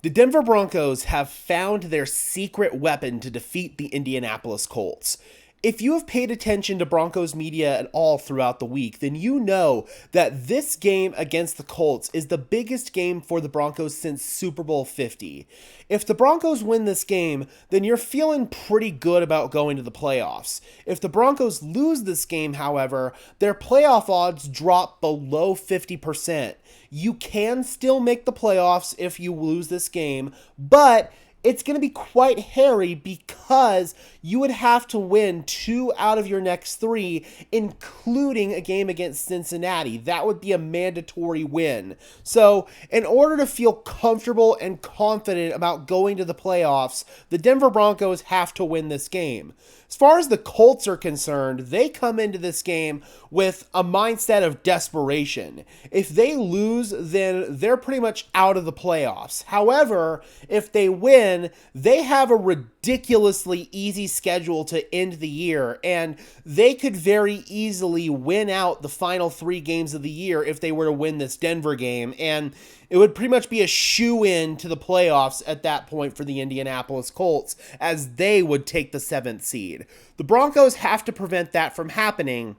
The Denver Broncos have found their secret weapon to defeat the Indianapolis Colts. If you have paid attention to Broncos media at all throughout the week, then you know that this game against the Colts is the biggest game for the Broncos since Super Bowl 50. If the Broncos win this game, then you're feeling pretty good about going to the playoffs. If the Broncos lose this game, however, their playoff odds drop below 50%. You can still make the playoffs if you lose this game, but it's going to be quite hairy because you would have to win 2 out of your next 3, including a game against Cincinnati. That would be a mandatory win. So, in order to feel comfortable and confident about going to the playoffs, the Denver Broncos have to win this game. As far as the Colts are concerned, they come into this game with a mindset of desperation. If they lose, then they're pretty much out of the playoffs. However, if they win, they have a ridiculously easy schedule to end the year, and they could very easily win out the final 3 games of the year if they were to win this Denver game, and it would pretty much be a shoo-in to the playoffs at that point for the Indianapolis Colts, as they would take the 7th seed. The Broncos have to prevent that from happening,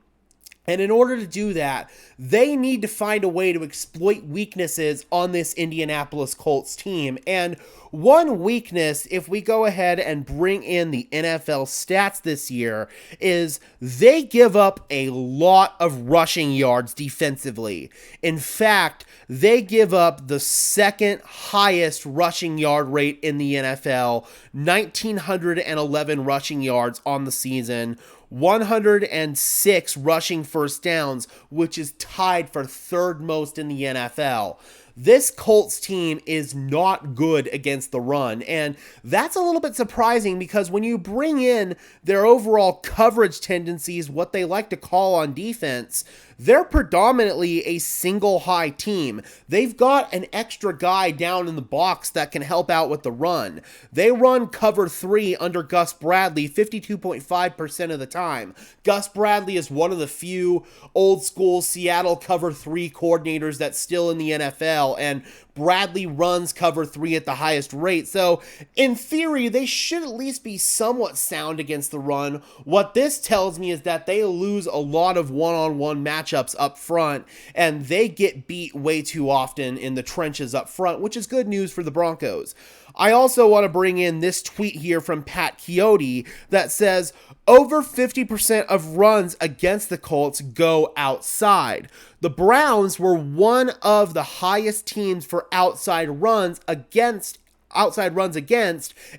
and in order to do that, they need to find a way to exploit weaknesses on this Indianapolis Colts team. And one weakness, if we go ahead and bring in the NFL stats this year, is they give up a lot of rushing yards defensively. In fact, they give up the 2nd highest rushing yard rate in the NFL, 1,911 rushing yards on the season, 106 rushing first downs, which is tied for 3rd most in the NFL. This Colts team is not good against the run, and that's a little bit surprising because when you bring in their overall coverage tendencies, what they like to call on defense, they're predominantly a single high team. They've got an extra guy down in the box that can help out with the run. They run cover 3 under Gus Bradley 52.5% of the time. Gus Bradley is one of the few old school Seattle cover 3 coordinators that's still in the NFL, and Bradley runs cover 3 at the highest rate. So, in theory, they should at least be somewhat sound against the run. What this tells me is that they lose a lot of one-on-one matchups up front, and they get beat way too often in the trenches up front, which is good news for the Broncos. I also want to bring in this tweet here from Pat Coyote that says, over 50% of runs against the Colts go outside. The Browns were one of the highest teams for outside runs against,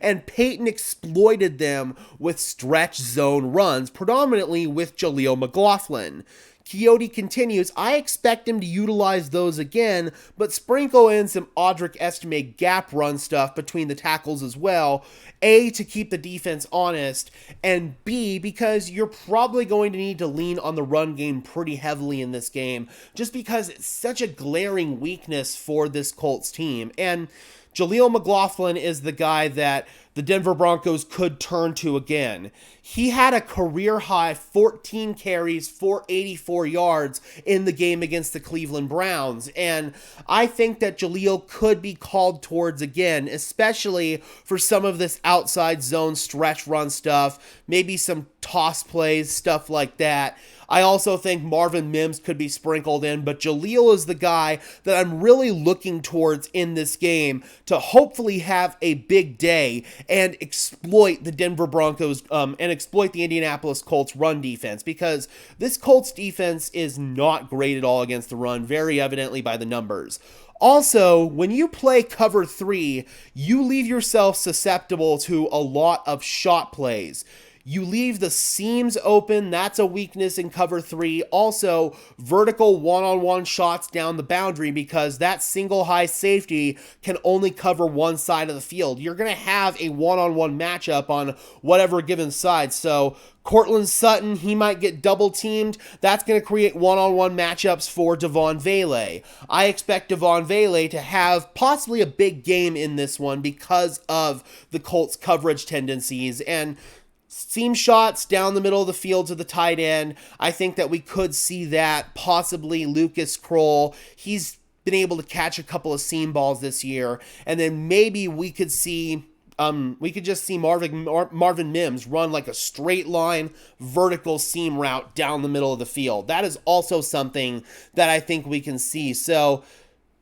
and Peyton exploited them with stretch zone runs, predominantly with Jaleel McLaughlin. Coyote continues, I expect him to utilize those again, but sprinkle in some Audric Estime gap run stuff between the tackles as well. A, to keep the defense honest, and B, because you're probably going to need to lean on the run game pretty heavily in this game, just because it's such a glaring weakness for this Colts team. And Jaleel McLaughlin is the guy that the Denver Broncos could turn to again. He had a career-high 14 carries, 484 yards in the game against the Cleveland Browns, and I think that Jaleel could be called towards again, especially for some of this outside zone stretch run stuff, maybe some toss plays, stuff like that. I also think Marvin Mims could be sprinkled in, but Jaleel is the guy that I'm really looking towards in this game to hopefully have a big day and exploit the Denver Broncos and exploit the Indianapolis Colts run defense, because this Colts defense is not great at all against the run, very evidently by the numbers. Also, when you play cover 3, you leave yourself susceptible to a lot of shot plays. You leave the seams open. That's a weakness in cover 3. Also, vertical one-on-one shots down the boundary, because that single high safety can only cover one side of the field. You're going to have a one-on-one matchup on whatever given side. So Cortland Sutton, he might get double teamed. That's going to create one-on-one matchups for Devon Vele. I expect Devon Vele to have possibly a big game in this one because of the Colts' coverage tendencies and seam shots down the middle of the field to the tight end. I think that we could see that. Possibly Lucas Kroll. He's been able to catch a couple of seam balls this year, and then maybe we could just see Marvin Mims run like a straight line vertical seam route down the middle of the field. That is also something that I think we can see. So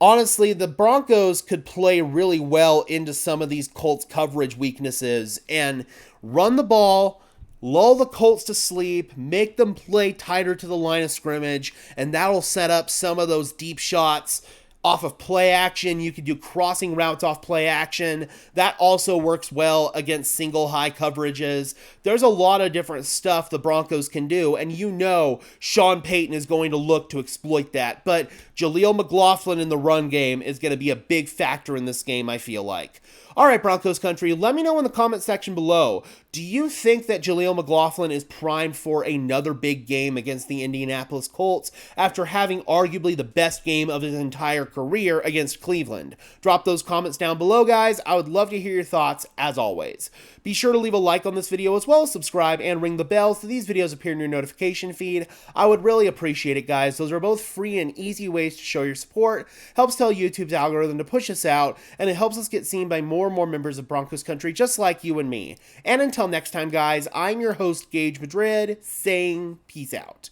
honestly, the Broncos could play really well into some of these Colts coverage weaknesses and run the ball, lull the Colts to sleep, make them play tighter to the line of scrimmage, and that'll set up some of those deep shots off of play action. You could do crossing routes off play action. That also works well against single high coverages. There's a lot of different stuff the Broncos can do, and you know Sean Payton is going to look to exploit that. But Jaleel McLaughlin in the run game is going to be a big factor in this game, I feel like. All right, Broncos country, let me know in the comment section below. Do you think that Jaleel McLaughlin is primed for another big game against the Indianapolis Colts after having arguably the best game of his entire career against Cleveland? Drop those comments down below, guys. I would love to hear your thoughts, as always. Be sure to leave a like on this video as well as subscribe and ring the bell so these videos appear in your notification feed. I would really appreciate it, guys. Those are both free and easy ways to show your support. Helps tell YouTube's algorithm to push us out, and it helps us get seen by more and more members of Broncos country just like you and me. And until next time, guys, I'm your host, Gage Madrid, saying peace out.